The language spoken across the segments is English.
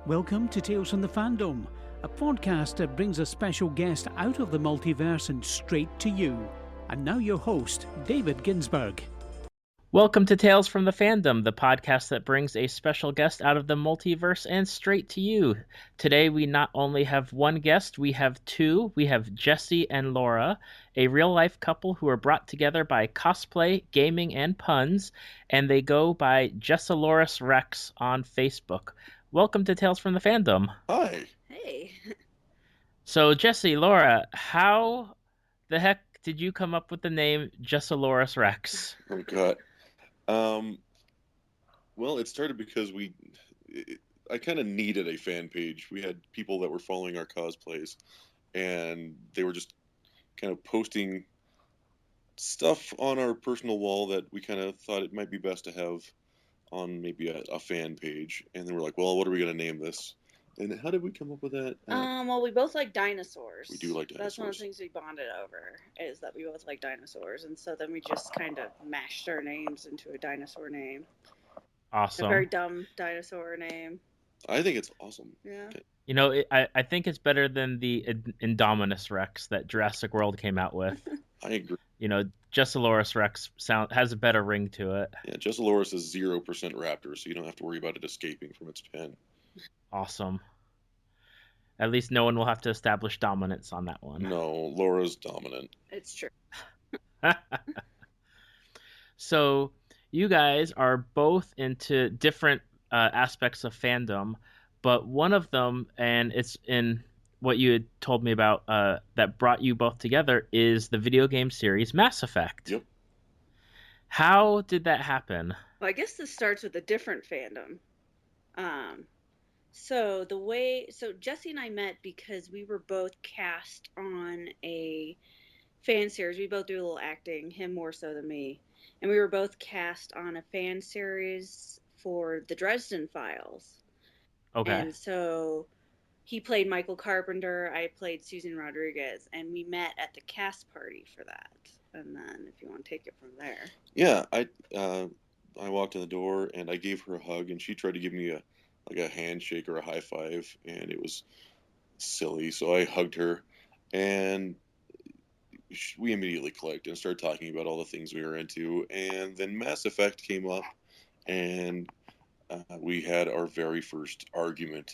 Welcome to Tales from the Fandom, a podcast that brings a special guest out of the multiverse and straight to you. And now your host, David Ginsburg. Welcome to Tales from the Fandom, the podcast that brings a special guest out of the multiverse and straight to you. Today we not only have one guest, we have two. We have Jesse and Laura, a real-life couple who are brought together by cosplay, gaming, and puns, and they go by JessoLaurus Rex on Facebook. Welcome to Tales from the Fandom. Hi. Hey. So, Jesse, Laura, how the heck did you come up with the name JessoLaurus Rex? Oh, God. Well, it started because I kind of needed a fan page. We had people that were following our cosplays, and they were just kind of posting stuff on our personal wall that we kind of thought it might be best to have on maybe a fan page. And then we're like, well, what are we going to name this? And how did we come up with that? Well, we both like dinosaurs. We do like dinosaurs. That's one of the things we bonded over, is that we both like dinosaurs. And so then we just kind of mashed our names into a dinosaur name. Awesome. A very dumb dinosaur name. I think it's awesome. Yeah. Okay. You know, I think it's better than the Indominus Rex that Jurassic World came out with. I agree. You know, JessoLaurus Rex has a better ring to it. Yeah, JessoLaurus is 0% raptor, so you don't have to worry about it escaping from its pen. Awesome. At least no one will have to establish dominance on that one. No, Laura's dominant. It's true. So, you guys are both into different aspects of fandom, but one of them, and it's in what you had told me about that brought you both together, is the video game series Mass Effect. Yep. How did that happen? Well, I guess this starts with a different fandom. So Jesse and I met because we were both cast on a fan series. We both do a little acting, him more so than me. And we were both cast on a fan series for the Dresden Files. Okay. And so he played Michael Carpenter, I played Susan Rodriguez, and we met at the cast party for that. And then if you want to take it from there. Yeah, I walked in the door and I gave her a hug, and she tried to give me a handshake or a high five, and it was silly. So I hugged her, and we immediately clicked and started talking about all the things we were into. And then Mass Effect came up, and we had our very first argument.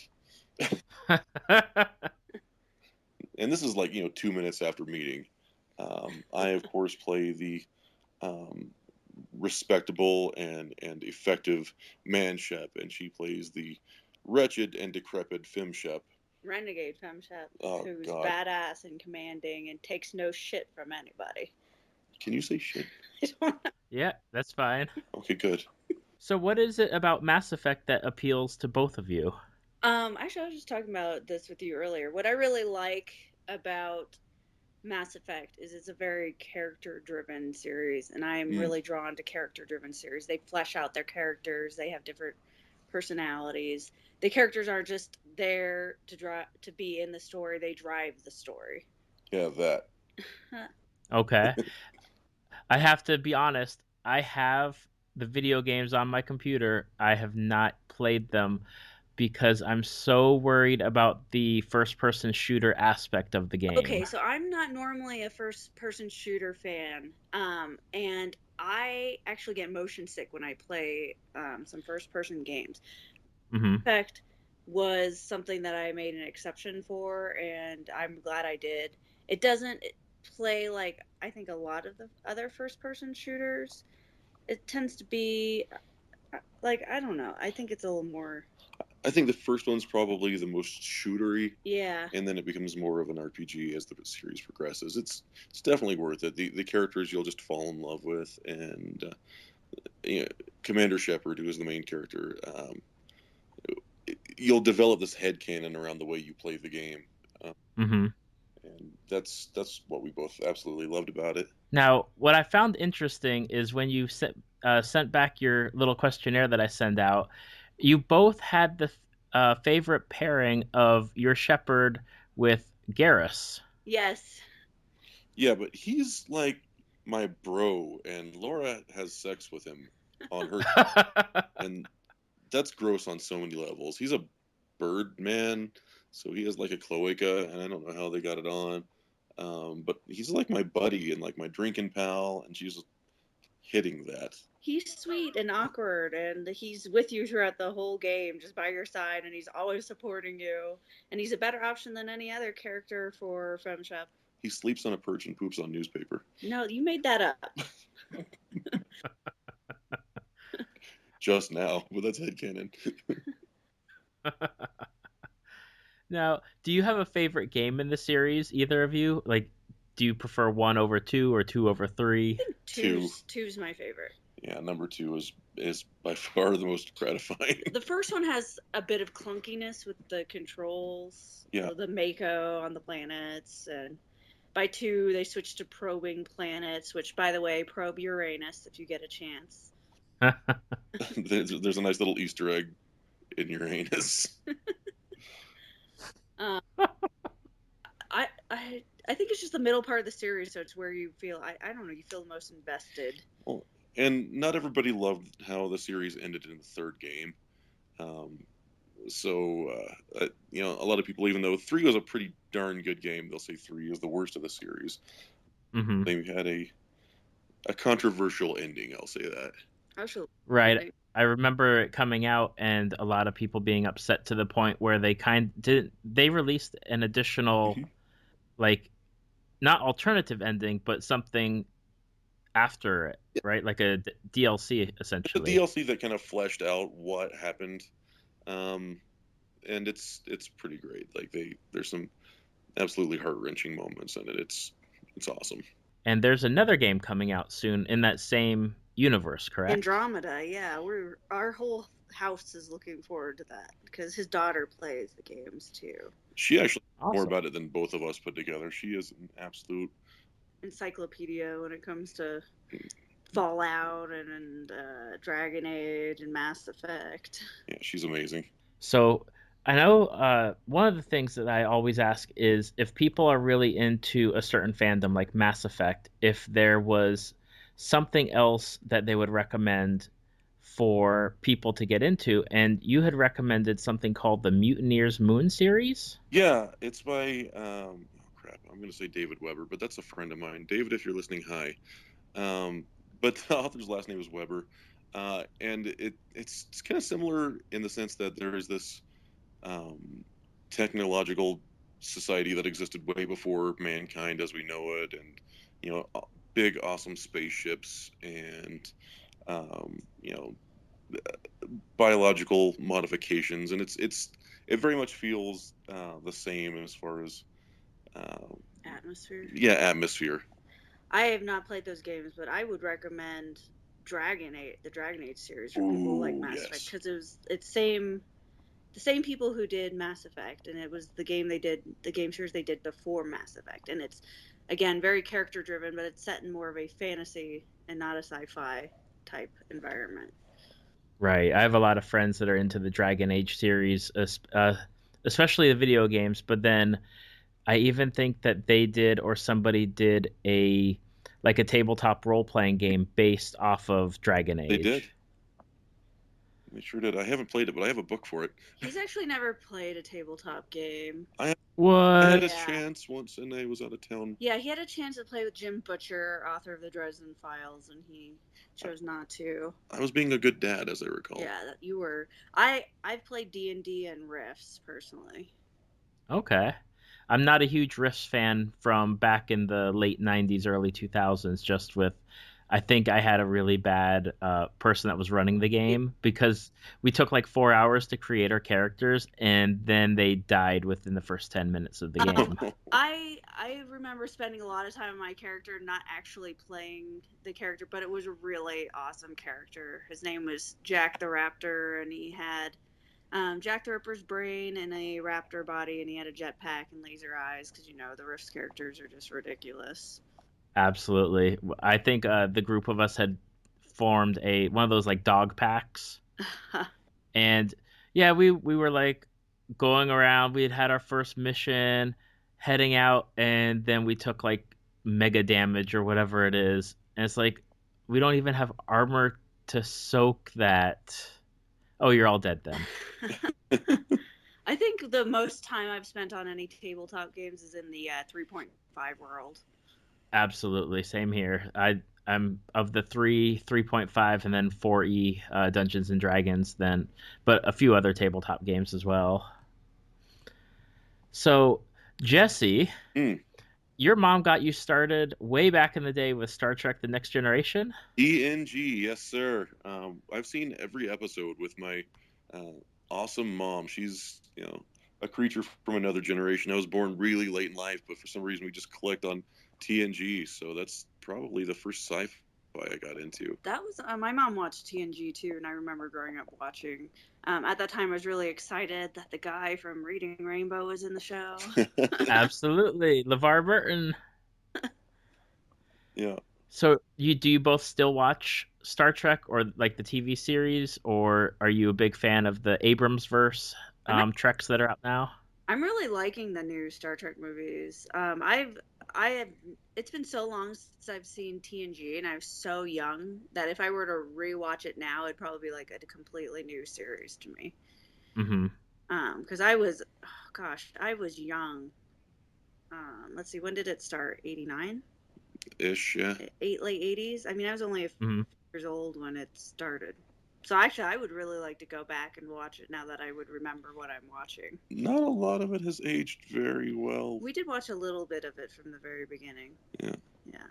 And this is 2 minutes after meeting. I, of course, play the respectable and effective man shep, and she plays the wretched and decrepit fem shep. Renegade fem shep, who's God. badass and commanding and takes no shit from anybody. Can you say shit? Yeah, that's fine. Okay, good. So what is it about Mass Effect that appeals to both of you? Actually, I was just talking about this with you earlier. What I really like about Mass Effect is it's a very character-driven series, and I am really drawn to character-driven series. They flesh out their characters. They have different personalities. The characters aren't just there to be in the story. They drive the story. Yeah, that. Okay. I have to be honest. I have the video games on my computer. I have not played them because I'm so worried about the first-person shooter aspect of the game. Okay, so I'm not normally a first-person shooter fan, and I actually get motion sick when I play some first-person games. Mm-hmm. Effect was something that I made an exception for, and I'm glad I did. It doesn't play like I think a lot of the other first-person shooters. It tends to be I don't know. I think it's a little more. I think the first one's probably the most shootery. Yeah. And then it becomes more of an RPG as the series progresses. It's definitely worth it. The characters you'll just fall in love with, and Commander Shepard, who is the main character, you'll develop this headcanon around the way you play the game. Mm-hmm. And that's what we both absolutely loved about it. Now, what I found interesting is when you sent back your little questionnaire that I send out, you both had the favorite pairing of your Shepard with Garrus. Yes. Yeah, but he's like my bro, and Laura has sex with him on her, and that's gross on so many levels. He's a bird man. So he has like a cloaca, and I don't know how they got it on. But he's like my buddy and like my drinking pal, and she's hitting that. He's sweet and awkward, and he's with you throughout the whole game, just by your side, and he's always supporting you. And he's a better option than any other character for Femshep. He sleeps on a perch and poops on newspaper. No, you made that up. Just now, but that's headcanon. Now, do you have a favorite game in the series, either of you? Like, do you prefer 1 over 2 or 2 over 3? I think two's my favorite. Yeah, number 2 is by far the most gratifying. The first one has a bit of clunkiness with the controls. Yeah. The Mako on the planets, and by 2 they switched to probing planets, which, by the way, probe Uranus if you get a chance. There's a nice little Easter egg in Uranus. I think it's just the middle part of the series, so it's where you feel, I don't know, you feel the most invested. Well, and not everybody loved how the series ended in the third game. You know, a lot of people, even though 3 was a pretty darn good game, they'll say 3 is the worst of the series. Mm-hmm. They had a controversial ending, I'll say that. Actually, right. I remember it coming out and a lot of people being upset to the point where they released an additional, like, not alternative ending, but something after it, right? Like a DLC, essentially. A DLC that kind of fleshed out what happened, and it's pretty great. Like there's some absolutely heart-wrenching moments in it. It's awesome. And there's another game coming out soon in that same universe, correct? Andromeda, yeah. Our whole house is looking forward to that because his daughter plays the games too. She actually knows more Awesome. about it than both of us put together. She is an absolute encyclopedia when it comes to Fallout and Dragon Age and Mass Effect. Yeah, she's amazing. So I know one of the things that I always ask is if people are really into a certain fandom like Mass Effect, if there was something else that they would recommend for people to get into, and you had recommended something called the Mutineers Moon series. Yeah, it's by I'm going to say David Weber, but that's a friend of mine. David, if you're listening, hi. But the author's last name is Weber, and it's kind of similar in the sense that there is this technological society that existed way before mankind as we know it, and you know, big awesome spaceships and biological modifications, and it very much feels the same as far as atmosphere. Yeah, atmosphere. I have not played those games, but I would recommend the Dragon Age series for people like Mass Effect, because it's the same people who did Mass Effect, and it was the game series they did before Mass Effect, and it's again very character driven, but it's set in more of a fantasy and not a sci-fi type environment. Right. I have a lot of friends that are into the Dragon Age series, especially the video games, but then I even think that they did, or somebody did, a tabletop role-playing game based off of Dragon Age. They did. They sure did. I haven't played it, but I have a book for it. He's actually never played a tabletop game. I What? had a chance once, and I was out of town. Yeah, he had a chance to play with Jim Butcher, author of the Dresden Files, and he chose not to. I was being a good dad, as I recall. Yeah, you were. I've played D&D and Rifts personally. Okay. I'm not a huge Rifts fan from back in the late 90s, early 2000s, just with, I think I had a really bad person that was running the game, because we took like 4 hours to create our characters, and then they died within the first 10 minutes of the game. I remember spending a lot of time on my character, not actually playing the character, but it was a really awesome character. His name was Jack the Raptor, and he had Jack the Ripper's brain and a raptor body, and he had a jetpack and laser eyes, because, you know, the Rifts characters are just ridiculous. Absolutely. I think the group of us had formed one of those like dog packs. And yeah, we were like going around. We had our first mission, heading out, and then we took like mega damage or whatever it is. And it's like, we don't even have armor to soak that. Oh, you're all dead then. I think think the most time I've spent on any tabletop games is in the 3.5 world. Absolutely, same here. I'm of the 3.5, and then 4E Dungeons and Dragons, but a few other tabletop games as well. So, Jesse, your mom got you started way back in the day with Star Trek: The Next Generation? TNG, yes, sir. I've seen every episode with my awesome mom. She's, a creature from another generation. I was born really late in life, but for some reason we just clicked on TNG. So that's probably the first sci-fi I got into. That was my mom watched TNG too, and I remember growing up watching. At that time, I was really excited that the guy from Reading Rainbow was in the show. Absolutely, LeVar Burton. Yeah. So do you both still watch Star Trek or like the TV series, or are you a big fan of the Abrams verse Treks that are out now? I'm really liking the new Star Trek movies. It's been so long since I've seen TNG, and I was so young that if I were to rewatch it now, it'd probably be like a completely new series to me. Mm-hmm. Because I was young. Let's see, when did it start? 89? Ish, yeah. Late 80s. I mean, I was only a few years old when it started. So actually, I would really like to go back and watch it now that I would remember what I'm watching. Not a lot of it has aged very well. We did watch a little bit of it from the very beginning. Yeah. Yeah.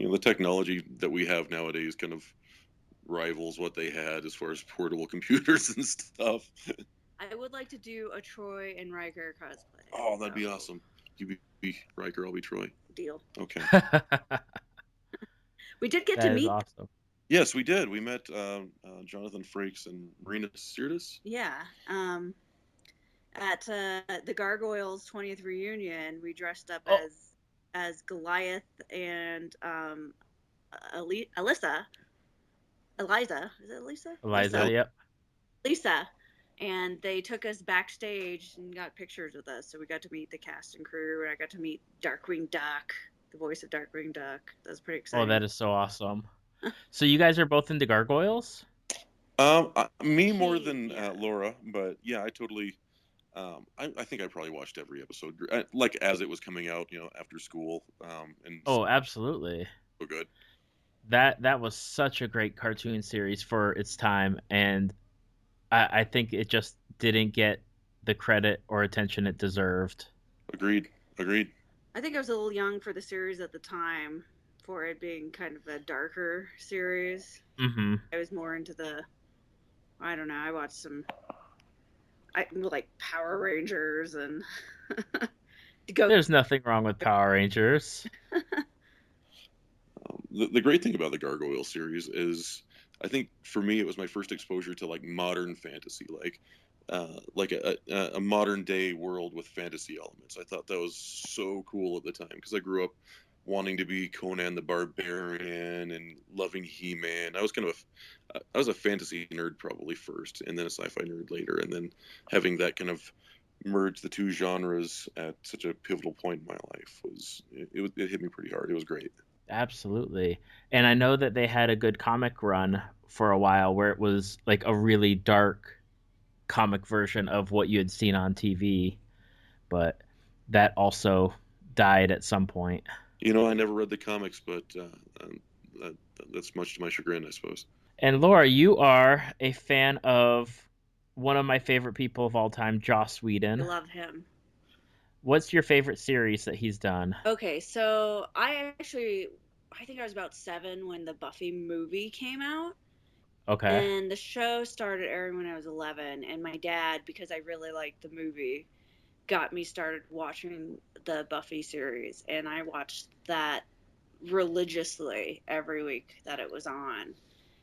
The technology that we have nowadays kind of rivals what they had as far as portable computers and stuff. I would like to do a Troy and Riker cosplay. Oh, that'd be awesome. You be Riker, I'll be Troy. Deal. Okay. We did get to meet. Awesome. Yes, we did. We met Jonathan Frakes and Marina Sirtis. Yeah. At the Gargoyles 20th reunion, we dressed up as Goliath and Eliza. Is it Eliza? Eliza, yep. Lisa. And they took us backstage and got pictures with us. So we got to meet the cast and crew, and I got to meet Darkwing Duck, the voice of Darkwing Duck. That was pretty exciting. Oh, that is so awesome. So you guys are both into Gargoyles? Me more than Laura, but yeah, I totally. I think I probably watched every episode, like as it was coming out, after school. Absolutely. So good. That was such a great cartoon series for its time, and I think it just didn't get the credit or attention it deserved. Agreed. I think I was a little young for the series at the time, for it being kind of a darker series. Mm-hmm. I was more into I don't know, I watched some like Power Rangers and There's nothing wrong with Power Rangers. The great thing about the Gargoyle series is, I think for me it was my first exposure to like modern fantasy, like a modern day world with fantasy elements. I thought that was so cool at the time because I grew up wanting to be Conan the Barbarian and loving He-Man. I was a fantasy nerd probably first, and then a sci-fi nerd later, and then having that kind of merge the two genres at such a pivotal point in my life it hit me pretty hard. It was great. Absolutely. And I know that they had a good comic run for a while where it was like a really dark comic version of what you had seen on TV, but that also died at some point. I never read the comics, but that's much to my chagrin, I suppose. And Laura, you are a fan of one of my favorite people of all time, Joss Whedon. I love him. What's your favorite series that he's done? Okay, so I think I was about 7 when the Buffy movie came out. Okay. And the show started airing when I was 11, and my dad, because I really liked the movie, got me started watching the Buffy series, and I watched that religiously every week that it was on.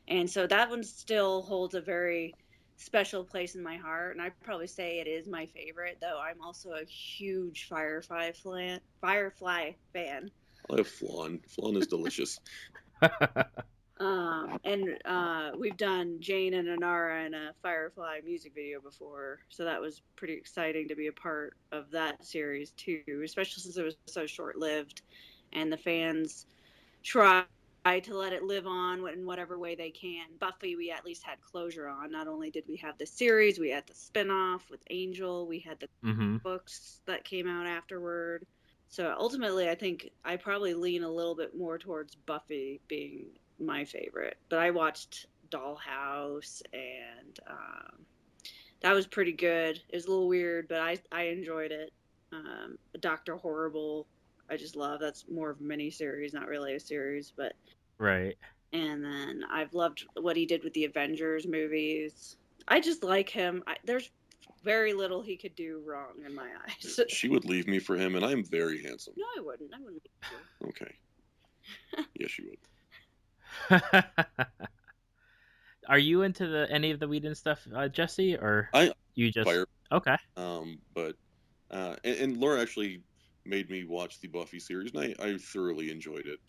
And so that one still holds a very special place in my heart, and I'd probably say it is my favorite, though I'm also a huge Firefly fan. I love flan. Flan is delicious. We've done Jane and Inara in a Firefly music video before, so that was pretty exciting to be a part of that series too, especially since it was so short-lived, and the fans tried to let it live on in whatever way they can. Buffy, we at least had closure on. Not only did we have the series, we had the spinoff with Angel, we had the books that came out afterward. So ultimately, I think I probably lean a little bit more towards Buffy being my favorite. But I watched Dollhouse, and that was pretty good. It was a little weird, but I enjoyed it. Dr. Horrible, I just love. That's more of a mini-series, not really a series, but... Right. And then I've loved what he did with the Avengers movies. I just like him. There's very little he could do wrong in my eyes. She would leave me for him, and I'm very handsome. No, I wouldn't. I wouldn't leave you. Okay. Yes, she would. Are you into any of the Whedon stuff, Jesse, or you just... Fire. Okay. But and Laura actually made me watch the Buffy series, and I thoroughly enjoyed it.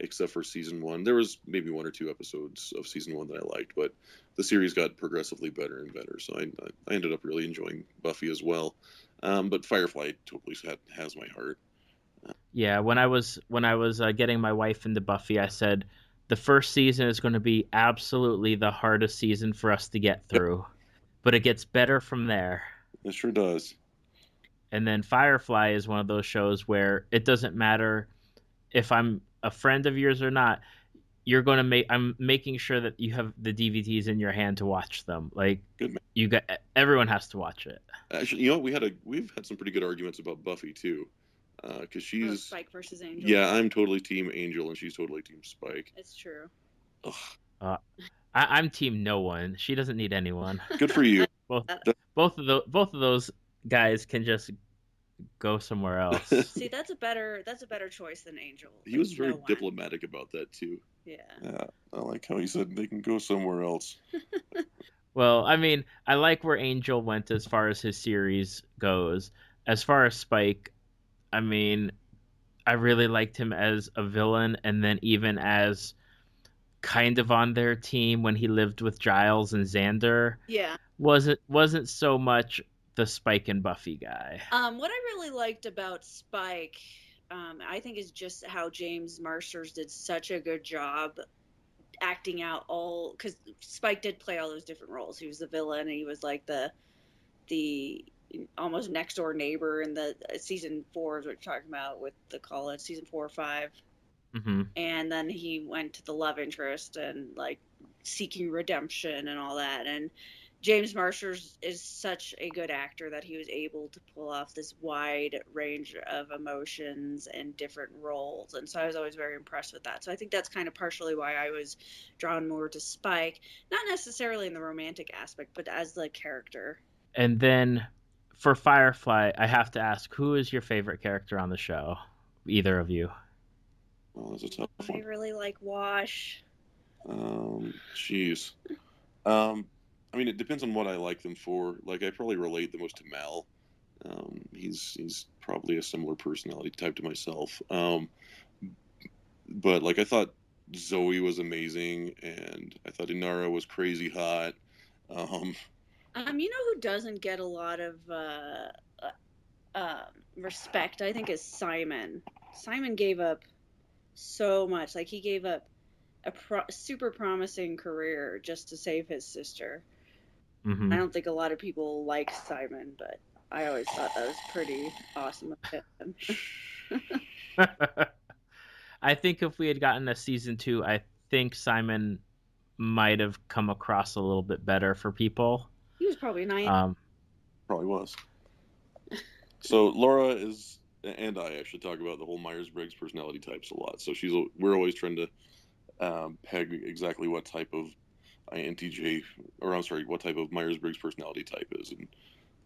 Except for season 1. There was maybe 1 or 2 episodes of season 1 that I liked, but the series got progressively better and better. So I ended up really enjoying Buffy as well. But Firefly totally has my heart. Yeah, when I was getting my wife into Buffy, I said the first season is going to be absolutely the hardest season for us to get through, but it gets better from there. It sure does. And then Firefly is one of those shows where it doesn't matter if I'm a friend of yours or not, I'm making sure that you have the DVDs in your hand to watch them. Like, everyone has to watch it. Actually, you know, we've had some pretty good arguments about Buffy too, because she's Spike versus Angel. Yeah, I'm totally Team Angel, and she's totally Team Spike. It's true. I'm Team No One. She doesn't need anyone. Good for you. Both of those guys can just go somewhere else. See, that's a better choice than Angel. He was very diplomatic about that too. Yeah. I like how he said they can go somewhere else. Well, I mean, I like where Angel went as far as his series goes. As far as Spike, I mean, I really liked him as a villain, and then even as kind of on their team when he lived with Giles and Xander. Yeah. Wasn't so much the Spike and Buffy guy. What I really liked about Spike, I think, is just how James Marsters did such a good job acting out because Spike did play all those different roles. He was the villain, and he was like the almost next door neighbor in the season 4 is what you're talking about with the college, season 4 or 5. Mm-hmm. And then he went to the love interest and like seeking redemption and all that. And James Marsters is such a good actor that he was able to pull off this wide range of emotions and different roles. And so I was always very impressed with that. So I think that's kind of partially why I was drawn more to Spike, not necessarily in the romantic aspect, but as the character. And then for Firefly, I have to ask, who is your favorite character on the show? Either of you. Oh, that's a tough one. I really like Wash. Jeez. I mean, it depends on what I like them for. Like, I probably relate the most to Mal. He's probably a similar personality type to myself. But like, I thought Zoe was amazing, and I thought Inara was crazy hot. You know who doesn't get a lot of respect, I think, is Simon. Simon gave up so much. Like, he gave up a super promising career just to save his sister. Mm-hmm. I don't think a lot of people like Simon, but I always thought that was pretty awesome of him. I think if we had gotten a season 2, I think Simon might have come across a little bit better for people. He was probably nice. Probably was. So Laura and I actually talk about the whole Myers-Briggs personality types a lot. So we're always trying to peg exactly what type of what type of Myers-Briggs personality type is. And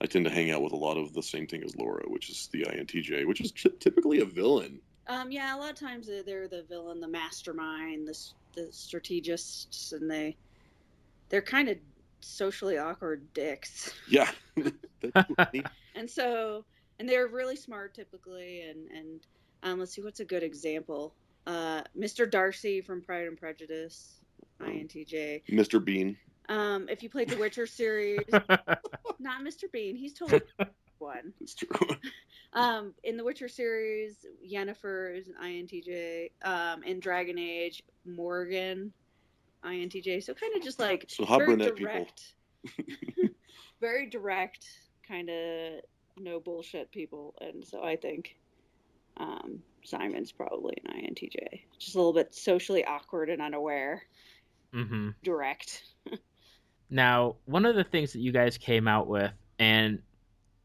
I tend to hang out with a lot of the same thing as Laura, which is the INTJ, which is typically a villain. Yeah, a lot of times they're the villain, the mastermind, the strategists, and they're kind of socially awkward dicks. Yeah. And they're really smart typically, and let's see, what's a good example? Mr. Darcy from Pride and Prejudice, INTJ. Mr. Bean. If you played the Witcher series, not Mr. Bean, he's totally one. It's true. In the Witcher series, Yennefer is an INTJ. In Dragon Age, Morgan, INTJ. So kind of just like So hot very brunette direct, very direct, kind of no bullshit people. And so I think Simon's probably an INTJ. Just a little bit socially awkward and unaware. Mm-hmm. Direct. Now, one of the things that you guys came out with, and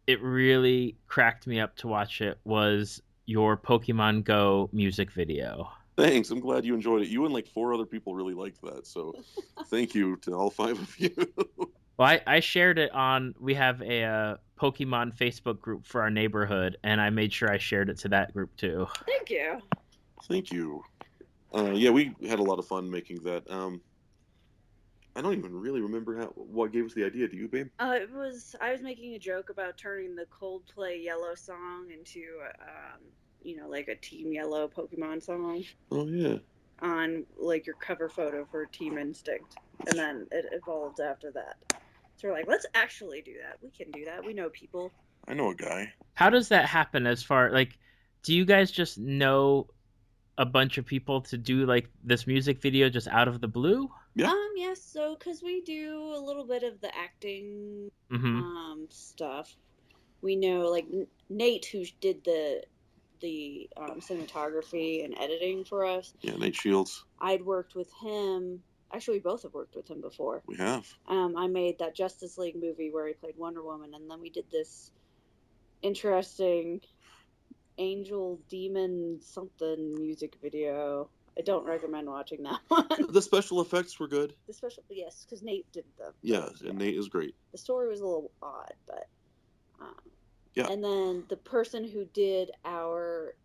it really cracked me up to watch it, was your Pokemon Go music video. Thanks. I'm glad you enjoyed it. You and like 4 other people really liked that. So thank you to all 5 of you. Well, I shared it on, we have a Pokemon Facebook group for our neighborhood, and I made sure I shared it to that group too. Thank you. Thank you. Yeah, we had a lot of fun making that. I don't even really remember what gave us the idea. Do you, babe? I was making a joke about turning the Coldplay Yellow song into, like a Team Yellow Pokemon song. Oh yeah. On like your cover photo for Team Instinct, and then it evolved after that. So we're like, let's actually do that. We can do that. We know people. I know a guy. How does that happen? As far like, do you guys just know a bunch of people to do like this music video just out of the blue? Yeah. Yes. So, because we do a little bit of the acting, stuff. We know like Nate, who did the cinematography and editing for us. Yeah, Nate Shields. I'd worked with him. Actually, we both have worked with him before. We have. I made that Justice League movie where he played Wonder Woman, and then we did this interesting Angel Demon something music video. I don't recommend watching that one. The special effects were good. Yes, because Nate did them. Yeah, and Nate is great. The story was a little odd, but yeah. And then the person who did our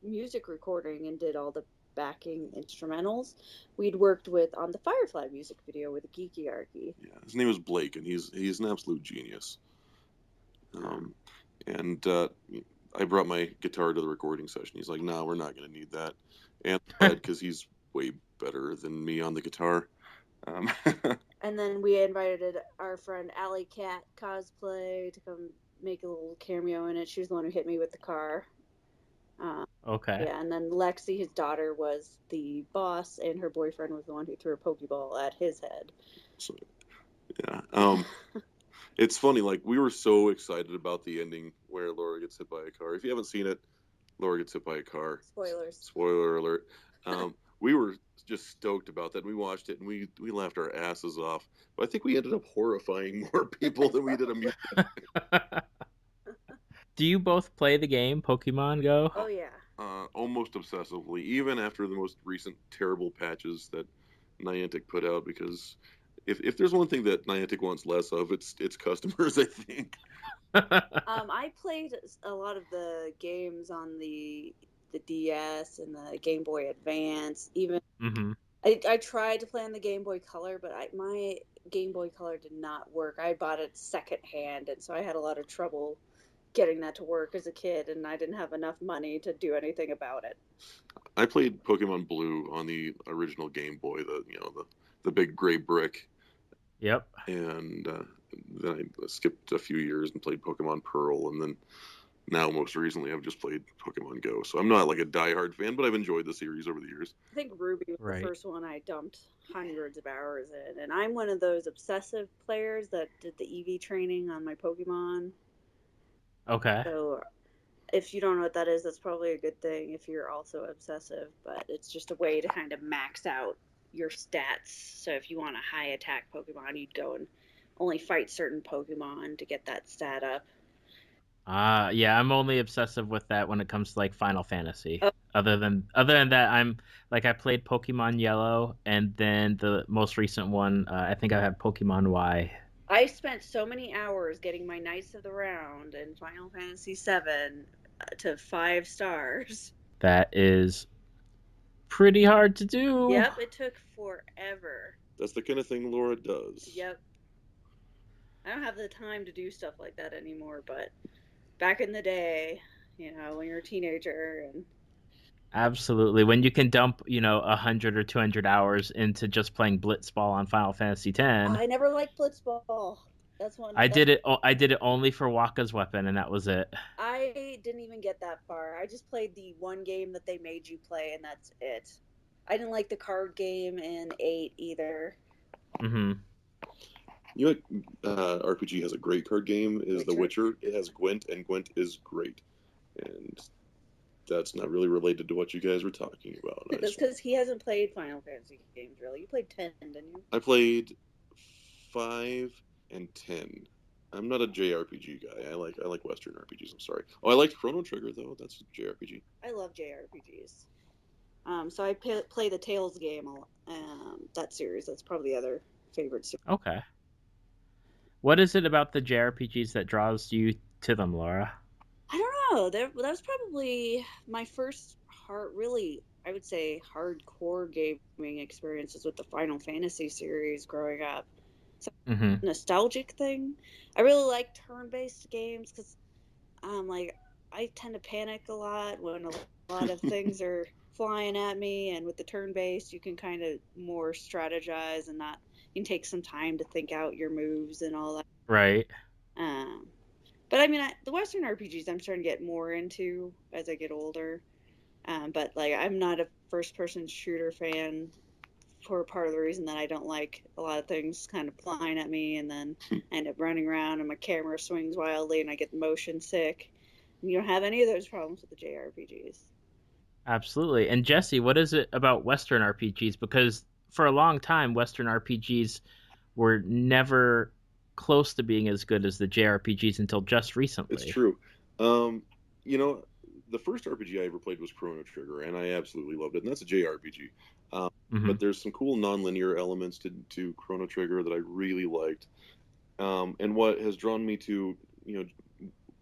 music recording and did all the backing instrumentals, we'd worked with on the Firefly music video with Geeky Arky. Yeah, his name is Blake, and he's an absolute genius. And I brought my guitar to the recording session. He's like, "No, we're not going to need that," and because he's way better than me on the guitar. And then we invited our friend Alley Cat Cosplay to come make a little cameo in it. She was the one who hit me with the car. Okay. Yeah, and then Lexi, his daughter, was the boss, and her boyfriend was the one who threw a Pokeball at his head. So, yeah. It's funny, like, we were so excited about the ending where Laura gets hit by a car. If you haven't seen it, Laura gets hit by a car. Spoilers. Spoiler alert. We were just stoked about that. We watched it, and we laughed our asses off. But I think we ended up horrifying more people than we did amusing. Do you both play the game Pokemon Go? Oh, yeah. Almost obsessively, even after the most recent terrible patches that Niantic put out, because if there's one thing that Niantic wants less of, it's customers, I think. I played a lot of the games on the DS and the Game Boy Advance. Even I tried to play on the Game Boy Color, but my Game Boy Color did not work. I bought it secondhand, and so I had a lot of trouble getting that to work as a kid, and I didn't have enough money to do anything about it. I played Pokemon Blue on the original Game Boy, the big gray brick. Yep. And then I skipped a few years and played Pokemon Pearl, and then now most recently I've just played Pokemon Go. So I'm not like a diehard fan, but I've enjoyed the series over the years. I think Ruby was the first one I dumped hundreds of hours in, and I'm one of those obsessive players that did the EV training on my Pokemon. Okay. So if you don't know what that is, that's probably a good thing if you're also obsessive, but it's just a way to kind of max out your stats. So if you want a high attack Pokemon, you'd go and only fight certain Pokemon to get that stat up. Yeah, I'm only obsessive with that when it comes to like Final Fantasy. Oh. Other than that, I'm like, I played Pokemon Yellow, and then the most recent one, I think I have Pokemon Y. I spent so many hours getting my Knights of the Round in Final Fantasy VII to 5 stars. That is pretty hard to do. Yep, it took forever. That's the kind of thing Laura does. Yep. I don't have the time to do stuff like that anymore, but back in the day, when you're a teenager and... Absolutely. When you can dump, 100 or 200 hours into just playing Blitzball on Final Fantasy X. I never liked Blitzball. That's one. I did it only for Wakka's weapon, and that was it. I didn't even that far. I just played the one game that they made you play, and that's it. I didn't like the card game in 8 either. Mm-hmm. You know, RPG has a great card game is The Witcher. It has Gwent, and Gwent is great. And that's not really related to what you guys were talking about. That's because he hasn't played Final Fantasy games, really. You played 10, didn't you? I played 5 and 10. I'm not a JRPG guy. I like Western RPGs. I'm sorry. Oh, I liked Chrono Trigger though. That's a JRPG. I love JRPGs. So I play the Tales game. That series. That's probably the other favorite series. Okay. What is it about the JRPGs that draws you to them, Laura? I don't know. That was probably my first I would say, hardcore gaming experiences with the Final Fantasy series growing up. So nostalgic thing. I really like turn-based games because, I tend to panic a lot when a lot of things are flying at me, and with the turn-based, you can kind of more strategize and you can take some time to think out your moves and all that. Right. But I mean, the Western RPGs I'm starting to get more into as I get older. But I'm not a first-person shooter fan for part of the reason that I don't like a lot of things kind of flying at me and then end up running around and my camera swings wildly and I get motion sick. And you don't have any of those problems with the JRPGs. Absolutely. And Jesse, what is it about Western RPGs? Because for a long time, Western RPGs were never close to being as good as the JRPGs until just recently. It's true. You know, the first RPG I ever played was Chrono Trigger, and I absolutely loved it. And that's a JRPG. But there's some cool non-linear elements to Chrono Trigger that I really liked. And what has drawn me to,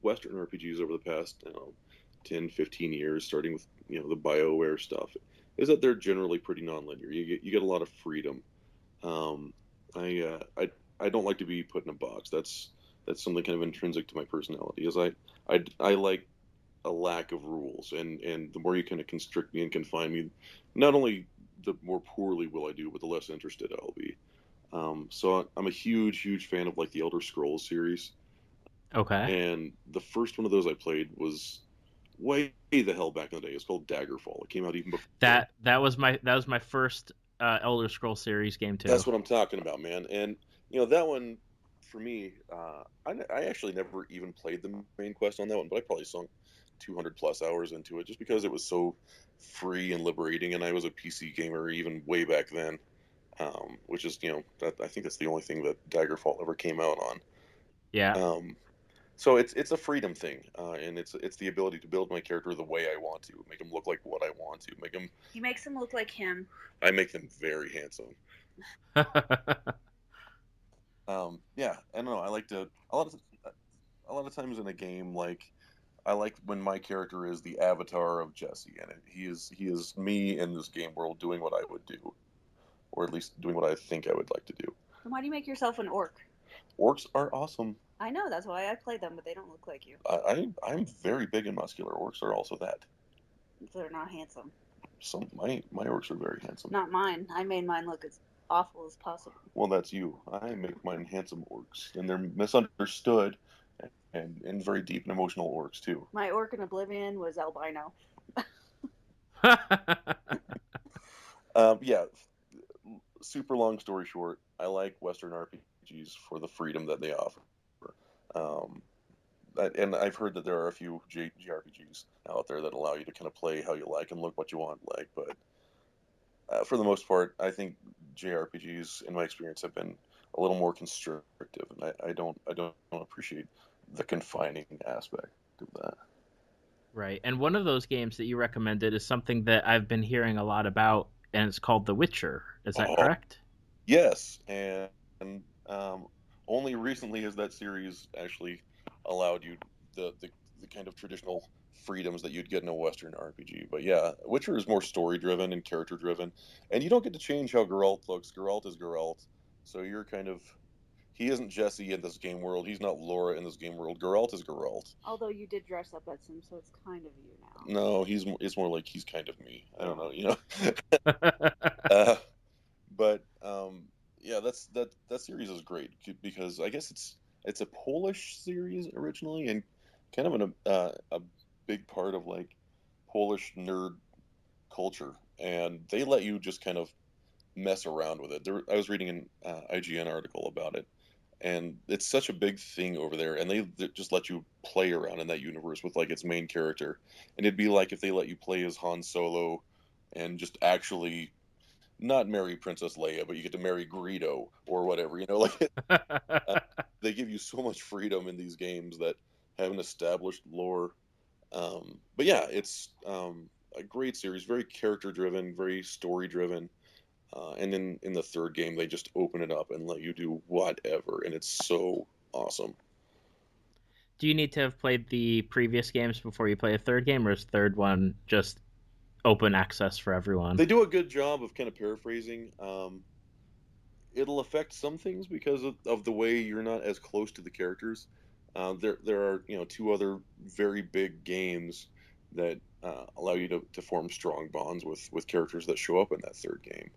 Western RPGs over the past, 10, 15 years, starting with, the BioWare stuff, is that they're generally pretty non-linear. You get a lot of freedom. I don't like to be put in a box. That's something kind of intrinsic to my personality. Is I like a lack of rules, and the more you kind of constrict me and confine me, not only the more poorly will I do, but the less interested I'll be. So I'm a huge fan of the Elder Scrolls series. Okay. And the first one of those I played was way the hell back in the day. It's called Daggerfall. It came out even before. That was my first Elder Scrolls series game too. That's what I'm talking about, man. And that one for me, I actually never even played the main quest on that one, but I probably sunk 200 plus hours into it just because it was so free and liberating, and I was a PC gamer even way back then, which is I think that's the only thing that Daggerfall ever came out on. Yeah. So it's a freedom thing, and it's the ability to build my character the way I want to, make him look like what I want to, make him. He makes him look like him. I make them very handsome. Yeah, I don't know. I like to a lot of times in a game, I like when my character is the avatar of Jesse, and he is me in this game world doing what I would do, or at least doing what I think I would like to do. And why do you make yourself an orc? Orcs are awesome. I know, that's why I play them, but they don't look like you. I'm very big and muscular. Orcs are also that. They're not handsome. My orcs are very handsome. Not mine. I made mine look as awful as possible. Well, that's you. I make mine handsome orcs, and they're misunderstood and very deep and emotional orcs too. My orc in Oblivion was albino. Yeah. Super long story short, I like Western RPGs for the freedom that they offer. And I've heard that there are a few JRPGs out there that allow you to kind of play how you like and look what you want like, but for the most part, I think JRPGs, in my experience, have been a little more constrictive, and I don't appreciate the confining aspect of that. Right, and one of those games that you recommended is something that I've been hearing a lot about, and it's called The Witcher. Is that correct? Yes, and only recently has that series actually allowed you the kind of traditional freedoms that you'd get in a Western RPG. But yeah, Witcher is more story driven and character driven, and you don't get to change how Geralt looks. Geralt is Geralt, so you're he isn't Jesse in this game world. He's not Laura in this game world. Geralt is Geralt. Although you did dress up as him, so it's kind of you now. No, it's more like he's kind of me. I don't know, but yeah, that series is great because I guess it's a Polish series originally, and kind of big part of like Polish nerd culture, and they let you just kind of mess around with it. I was reading an IGN article about it, and it's such a big thing over there, and they just let you play around in that universe with like its main character, and it'd be like if they let you play as Han Solo, and just actually not marry Princess Leia, but you get to marry Greedo or whatever, like they give you so much freedom in these games that have an established lore. But yeah, it's a great series, very character driven, very story driven. And then in the third game, they just open it up and let you do whatever, and it's so awesome. Do you need to have played the previous games before you play a third game, or is third one just open access for everyone? They do a good job of kind of paraphrasing. It'll affect some things because of the way you're not as close to the characters. There are two other very big games that allow you to form strong bonds with characters that show up in that third game.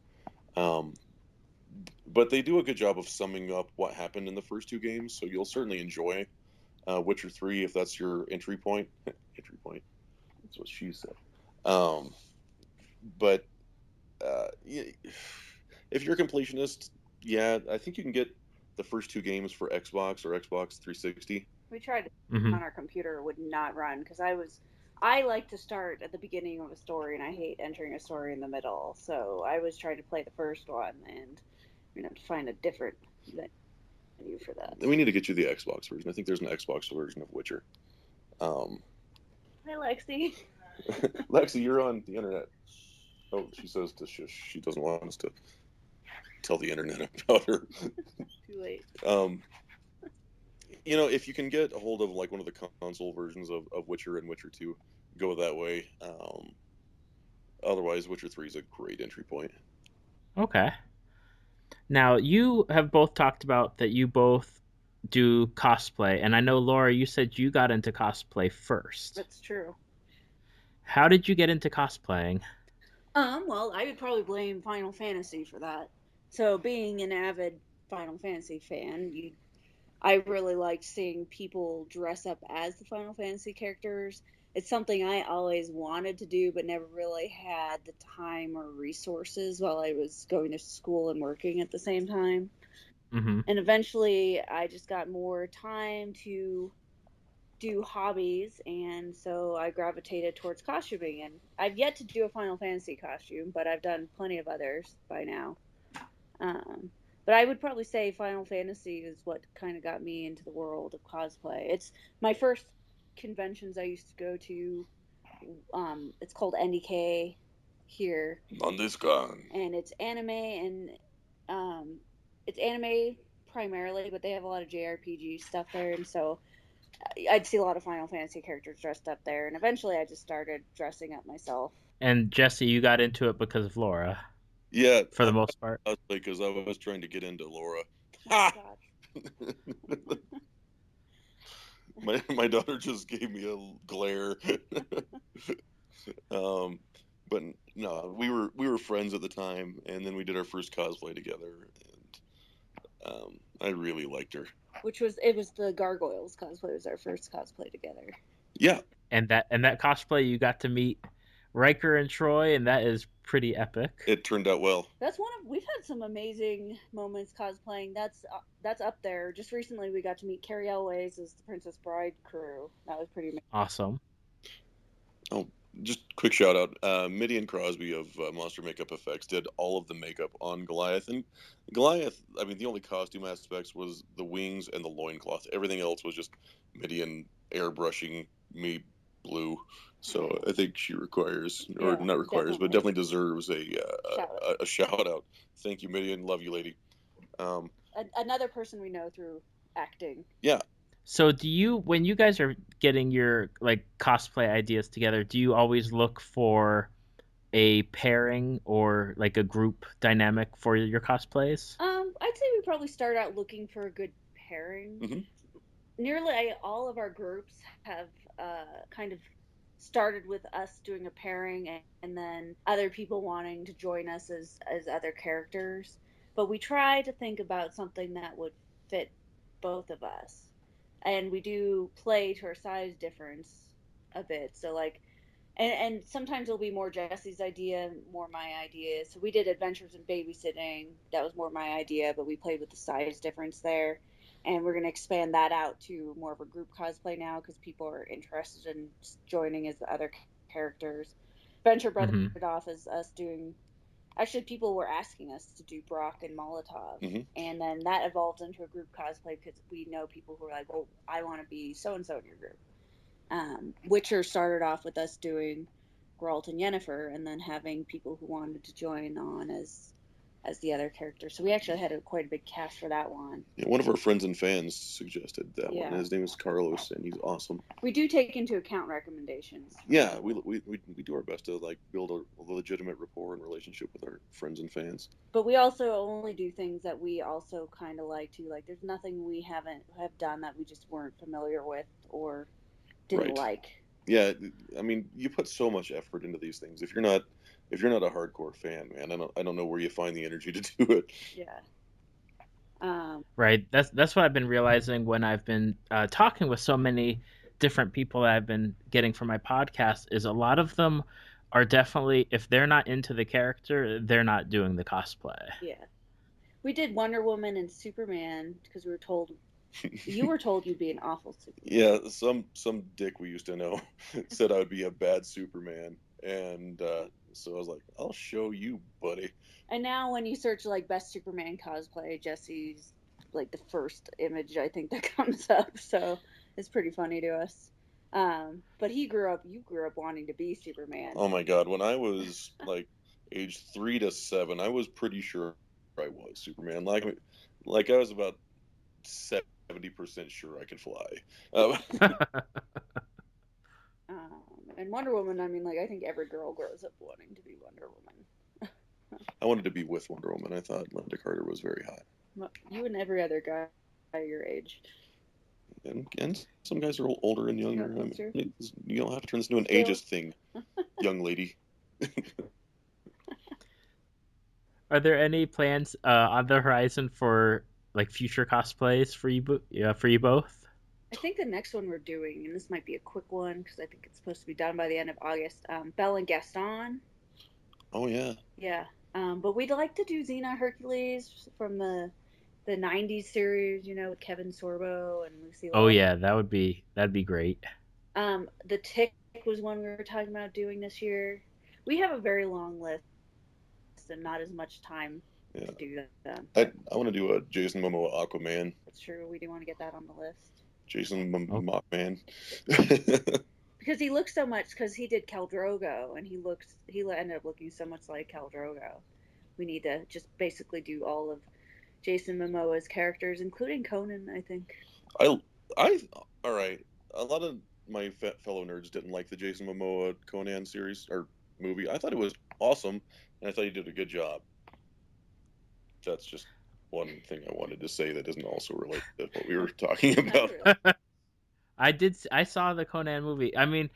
But they do a good job of summing up what happened in the first two games, so you'll certainly enjoy Witcher 3 if that's your entry point. Entry point. That's what she said. But if you're a completionist, yeah, I think you can get the first two games for Xbox or Xbox 360. We tried on our computer, it would not run because I like to start at the beginning of a story, and I hate entering a story in the middle. So I was trying to play the first one, and to find a different menu for that. We need to get you the Xbox version. I think there's an Xbox version of Witcher. Hi, Lexi. Lexi, you're on the internet. Oh, she says to shush. She doesn't want us to tell the internet about her. Too late. If you can get a hold of like one of the console versions of Witcher and Witcher 2, go that way. Otherwise, Witcher 3 is a great entry point. Okay. Now, you have both talked about that you both do cosplay, and I know, Laura, you said you got into cosplay first. That's true. How did you get into cosplaying? Well, I would probably blame Final Fantasy for that. So, being an avid Final Fantasy fan, I really liked seeing people dress up as the Final Fantasy characters. It's something I always wanted to do, but never really had the time or resources while I was going to school and working at the same time. Mm-hmm. And eventually, I just got more time to do hobbies, and so I gravitated towards costuming. And I've yet to do a Final Fantasy costume, but I've done plenty of others by now. But I would probably say Final Fantasy is what kind of got me into the world of cosplay. It's my first conventions I used to go to. It's called NDK here. On this gun. And it's anime, and it's anime primarily, but they have a lot of JRPG stuff there, and so I'd see a lot of Final Fantasy characters dressed up there, and eventually I just started dressing up myself. And Jesse, you got into it because of Laura. Yeah. For the most part. Because I was trying to get into Laura. Oh, God. my daughter just gave me a glare. But no, we were friends at the time, and then we did our first cosplay together, and I really liked her. It was the Gargoyles cosplay. It was our first cosplay together. Yeah. And that cosplay, you got to meet Riker and Troy, and that is pretty epic. It turned out well. We've had some amazing moments cosplaying. That's up there. Just recently we got to meet Carrie Elways as the Princess Bride crew. That was pretty amazing. Awesome. Oh, just quick shout out. Midian Crosby of Monster Makeup Effects did all of the makeup on Goliath. And Goliath, the only costume aspects was the wings and the loincloth. Everything else was just Midian airbrushing me blue. So I think she requires, or not requires, but definitely deserves a shout out. Thank you, Midian. Love you, lady. Another person we know through acting. Yeah. So when you guys are getting your cosplay ideas together, do you always look for a pairing or a group dynamic for your cosplays? I'd say we probably start out looking for a good pairing. Mm-hmm. Nearly all of our groups have kind of started with us doing a pairing, and then other people wanting to join us as other characters. But we try to think about something that would fit both of us. And we do play to our size difference a bit. So like, and sometimes it'll be more Jesse's idea, more my idea. So we did Adventures in Babysitting. That was more my idea, but we played with the size difference there. And we're going to expand that out to more of a group cosplay now because people are interested in joining as the other characters. Venture Brother started off as us doing. Actually, people were asking us to do Brock and Molotov, and then that evolved into a group cosplay because we know people who are like, "Well, I want to be so and so in your group." Witcher started off with us doing Geralt and Yennefer, and then having people who wanted to join on as the other characters. So we actually had quite a big cast for that one. Yeah, one of our friends and fans suggested that one. His name is Carlos, and he's awesome. We do take into account recommendations. Yeah, we do our best to like build a legitimate rapport and relationship with our friends and fans. But we also only do things that we also kind of like to. Like, there's nothing we have done that we just weren't familiar with or didn't like. Yeah, I mean, you put so much effort into these things. If you're not a hardcore fan, man, I don't know where you find the energy to do it. Yeah. Right. That's what I've been realizing when I've been talking with so many different people that I've been getting for my podcast is a lot of them are definitely, if they're not into the character, they're not doing the cosplay. Yeah. We did Wonder Woman and Superman because we were told you were told you'd be an awful Superman. Yeah, some dick we used to know said I would be a bad Superman, and so I was like, I'll show you, buddy. And now when you search like best Superman cosplay, Jesse's like the first image I think that comes up. So it's pretty funny to us. But you grew up wanting to be Superman. Oh my God, when I was like age 3 to 7, I was pretty sure I was Superman. Like I was about 70% sure I could fly. And Wonder Woman, I mean, like, I think every girl grows up wanting to be Wonder Woman. I wanted to be with Wonder Woman. I thought Linda Carter was very hot. Well, you and every other guy your age. And some guys are older and younger. You don't have to turn this into an ageist thing, young lady. Are there any plans on the horizon for like future cosplays for you both? I think the next one we're doing, and this might be a quick one because I think it's supposed to be done by the end of August. Belle and Gaston. Oh yeah. Yeah. But we'd like to do Xena Hercules from the 90s series, with Kevin Sorbo and Lucy Liu. Oh yeah, that'd be great. The Tick was one we were talking about doing this year. We have a very long list and not as much time to do them. I want to do a Jason Momoa Aquaman. That's true. We do want to get that on the list. Jason Mothman. Because he looks so much, because he did Khal Drogo, and he ended up looking so much like Khal Drogo. We need to just basically do all of Jason Momoa's characters, including Conan, I think. All right. A lot of my fellow nerds didn't like the Jason Momoa Conan series or movie. I thought it was awesome, and I thought he did a good job. That's just one thing I wanted to say that doesn't also relate to what we were talking about. I saw the Conan movie. I mean,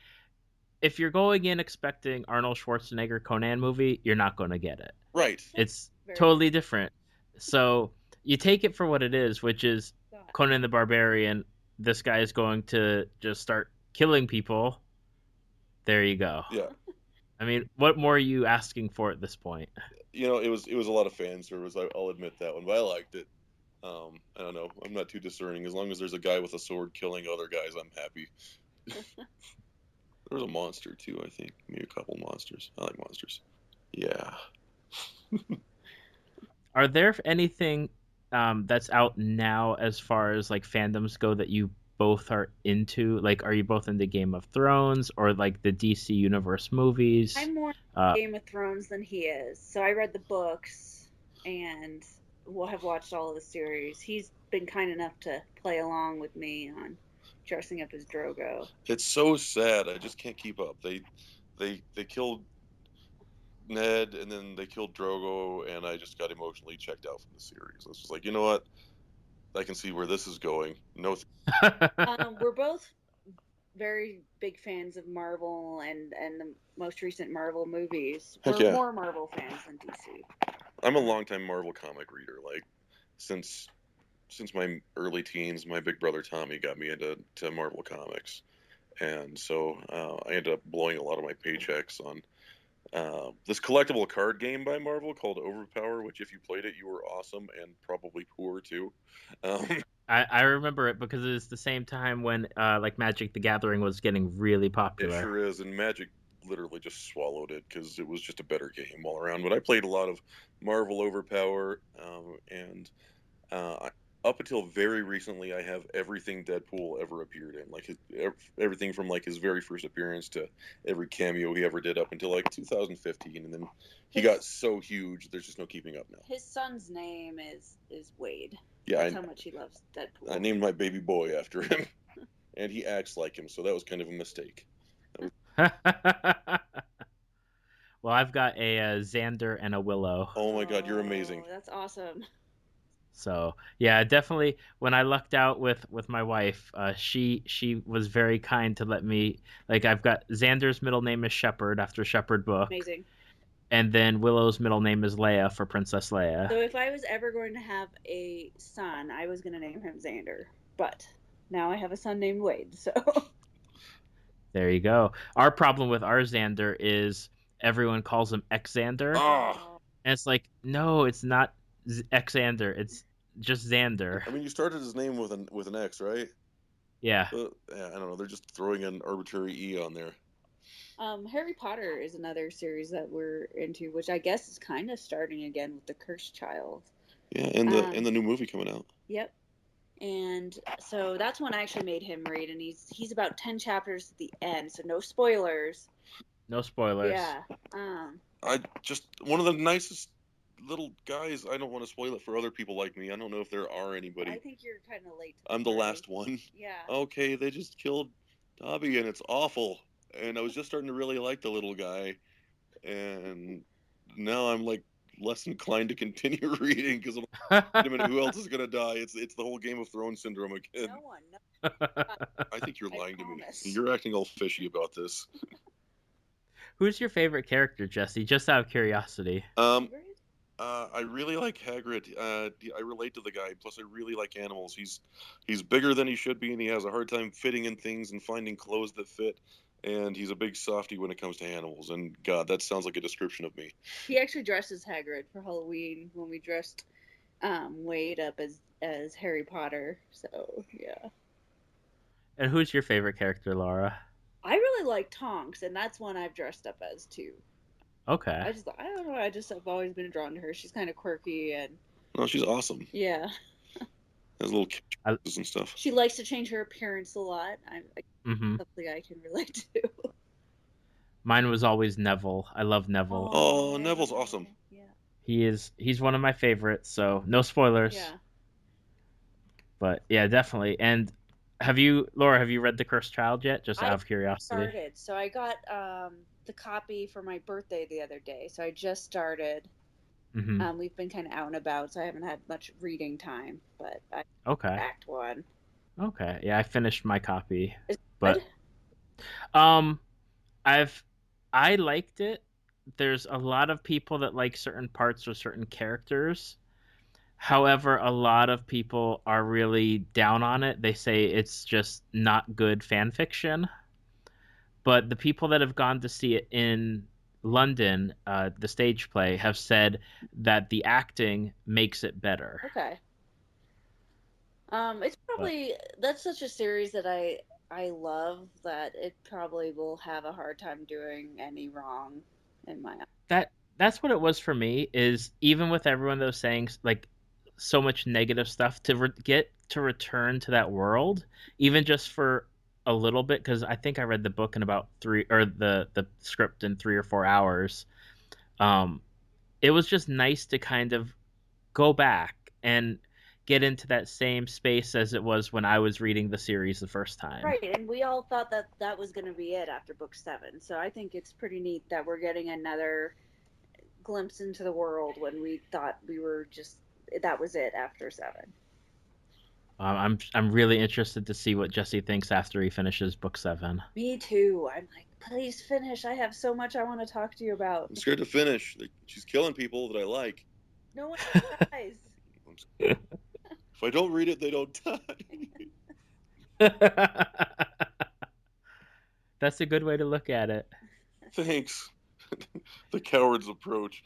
if you're going in expecting Arnold Schwarzenegger Conan movie, you're not going to get it. Right. It's totally different. So you take it for what it is, which is Conan the Barbarian. This guy is going to just start killing people. There you go. Yeah. I mean, what more are you asking for at this point? It was a lot of fan service. I'll admit that one, but I liked it. I don't know. I'm not too discerning. As long as there's a guy with a sword killing other guys, I'm happy. There was a monster too, I think. Maybe a couple monsters. I like monsters. Yeah. Are there anything that's out now as far as like fandoms go that you both are into? Like, are you both into Game of Thrones or like the DC Universe movies? I'm more Game of Thrones than he is. So I read the books and have watched all of the series. He's been kind enough to play along with me on dressing up as Drogo. It's so sad. I just can't keep up. They killed Ned and then they killed Drogo, and I just got emotionally checked out from the series. I was just like, you know what? I can see where this is going. No. We're both very big fans of Marvel and the most recent Marvel movies. We're more Marvel fans than DC. I'm a longtime Marvel comic reader. Like since my early teens, my big brother Tommy got me into Marvel comics, And so I ended up blowing a lot of my paychecks on this collectible card game by Marvel called Overpower, which if you played it, you were awesome and probably poor too. I remember it because it was the same time when like Magic the Gathering was getting really It popular. sure is, and Magic literally just swallowed it because it was just a better game all around. But I played a lot of Marvel Overpower, and up until very recently, I have everything Deadpool ever appeared in, like everything from like his very first appearance to every cameo he ever did up until like 2015, and then he got so huge, there's just no keeping up now. His son's name is Wade. Yeah, That's how much he loves Deadpool. I named my baby boy after him, and he acts like him, so that was kind of a mistake. Well, I've got a Xander and a Willow. Oh my God, you're amazing. That's awesome. So yeah, definitely. When I lucked out with my wife, she was very kind to let me, like, I've got Xander's middle name is Shepherd after Shepherd book, Amazing. and then Willow's middle name is Leia for Princess Leia. So if I was ever going to have a son, I was going to name him Xander, but now I have a son named Wade. So there you go. Our problem with our Xander is everyone calls him Xander, and it's like, no, it's not Xander. It's just Xander. I mean, you started his name with an X, right? Yeah. Yeah, I don't know. They're just throwing an arbitrary E on there. Harry Potter is another series that we're into, which I guess is kind of starting again with the Cursed Child. Yeah, and the new movie coming out. Yep. And so that's one I actually made him read, and he's about 10 chapters at the end, so no spoilers. No spoilers. Yeah. I just one of the nicest little guys. I don't want to spoil it for other people like me. I don't know if there are anybody. I think you're kind of late. I'm the last one. Yeah. Okay, they just killed Dobby, and it's awful. And I was just starting to really like the little guy, and now I'm like less inclined to continue reading because I'm wait a minute, who else is gonna die? It's the whole Game of Thrones syndrome again. No one. No. I think you're lying to me. You're acting all fishy about this. Who's your favorite character, Jesse? Just out of curiosity. I really like Hagrid. I relate to the guy. Plus, I really like animals. He's bigger than he should be, and he has a hard time fitting in things and finding clothes that fit. And he's a big softy when it comes to animals. And God, that sounds like a description of me. He actually dresses Hagrid for Halloween when we dressed Wade up as Harry Potter. So yeah. And who's your favorite character, Laura? I really like Tonks, and that's one I've dressed up as too. Okay. I don't know. I've always been drawn to her. She's kind of quirky and. Oh, she's awesome. Yeah. Has little kisses and stuff. She likes to change her appearance a lot. Something I can relate to. Mine was always Neville. I love Neville. Oh, Neville's awesome. Yeah. He's one of my favorites. So no spoilers. Yeah. But yeah, definitely. And Laura, have you read The Cursed Child yet? Just out of curiosity. I started. So I got the copy for my birthday the other day. So I just started. Mm-hmm. We've been kind of out and about, so I haven't had much reading time. But Act 1. Okay. Yeah, I finished my copy. Is it but good? I liked it. There's a lot of people that like certain parts or certain characters. However, a lot of people are really down on it. They say it's just not good fan fiction. But the people that have gone to see it in London, the stage play, have said that the acting makes it better. Okay. It's probably that's such a series that I love that it probably will have a hard time doing any wrong in my eyes. That's what it was for me. Is even with everyone that was saying like so much negative stuff to get to return to that world, even just for a little bit, because I think I read the book in about the script in 3 or 4 hours. It was just nice to kind of go back and get into that same space as it was when I was reading the series the first time. Right, and we all thought that was going to be it after book 7. So I think it's pretty neat that we're getting another glimpse into the world when we thought that was it after 7. I'm really interested to see what Jesse thinks after he finishes book 7. Me too. I'm like, please finish. I have so much I want to talk to you about. I'm scared to finish. She's killing people that I like. No one dies. If I don't read it, they don't die. That's a good way to look at it. Thanks. The coward's approach.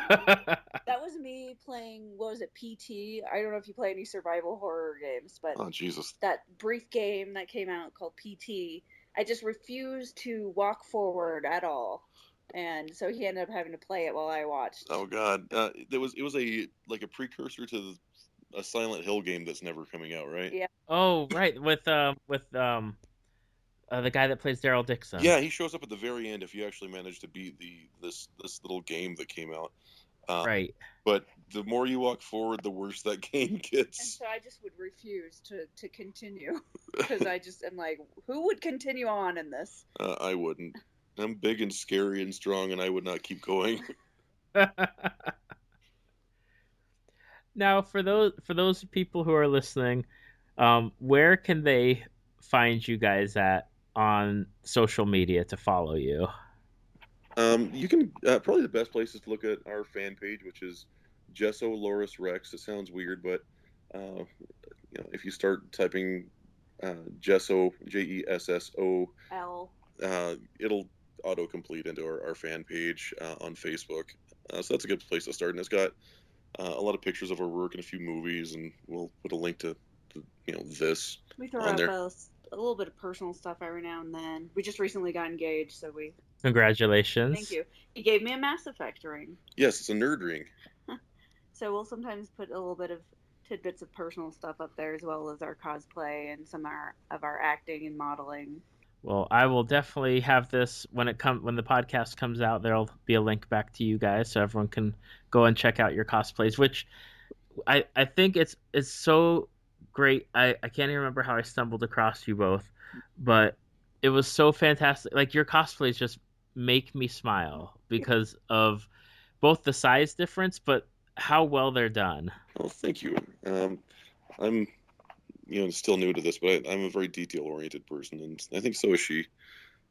That was me playing, what was it, PT? I don't know if you play any survival horror games, but Oh, Jesus. that brief game that came out called PT, I just refused to walk forward at all. And so he ended up having to play it while I watched. Oh, God. It was a precursor to a Silent Hill game that's never coming out, right? Yeah. Oh, right, with the guy that plays Daryl Dixon. Yeah, he shows up at the very end if you actually manage to beat this little game that came out. Right. But the more you walk forward, the worse that game And gets. so I just would refuse to continue because I'm like, who would continue on in this? I wouldn't. I'm big and scary and strong, and I would not keep going. Now, for those people who are listening, where can they find you guys at on social media to follow you? You can probably the best place is to look at our fan page, which is JessoLaurus Rex. It sounds weird, but if you start typing Jesso, JESSO, L. It'll autocomplete into our fan page on Facebook. So that's a good place to start, and it's got a lot of pictures of our work and a few movies, and we'll put a link to this. We throw on out there. a little bit of personal stuff every now and then. We just recently got engaged, so we... Congratulations. Thank you. He gave me a Mass Effect ring. Yes, it's a nerd ring. So we'll sometimes put a little bit of tidbits of personal stuff up there, as well as our cosplay and some of our acting and modeling. Well, I will definitely have this when the podcast comes out. There'll be a link back to you guys, so everyone can go and check out your cosplays. Which I think it's so great. I can't even remember how I stumbled across you both, but it was so fantastic. Like, your cosplays just make me smile because of both the size difference, but how well they're done. Oh, thank you. I'm still new to this, but I'm a very detail-oriented person, and I think so is she.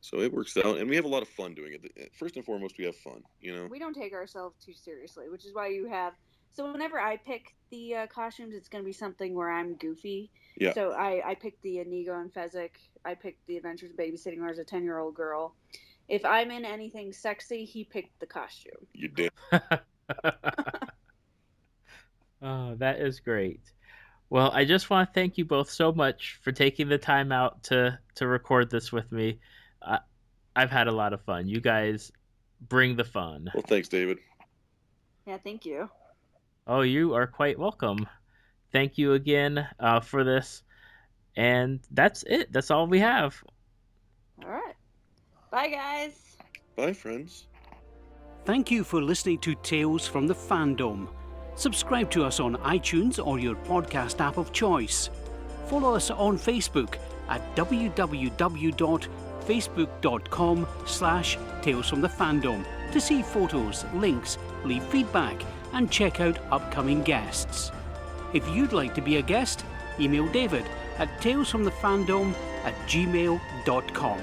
So it works out, and we have a lot of fun doing it. First and foremost, we have fun, We don't take ourselves too seriously, which is why you have... So whenever I pick the costumes, it's going to be something where I'm goofy. Yeah. So I picked the Inigo and Fezzik. I picked the Adventures of Babysitting Her as a 10-year-old girl. If I'm in anything sexy, he picked the costume. You did. Oh, that is great. Well, I just want to thank you both so much for taking the time out to record this with me. I've had a lot of fun. You guys bring the fun. Well, thanks, David. Yeah, thank you. Oh, you are quite welcome. Thank you again for this. And that's it. That's all we have. All right. Bye, guys. Bye, friends. Thank you for listening to Tales from the Fandom. Subscribe to us on iTunes or your podcast app of choice. Follow us on Facebook at www.facebook.com/talesfromthefandom to see photos, links, leave feedback, and check out upcoming guests. If you'd like to be a guest, email David at talesfromthefandom@gmail.com.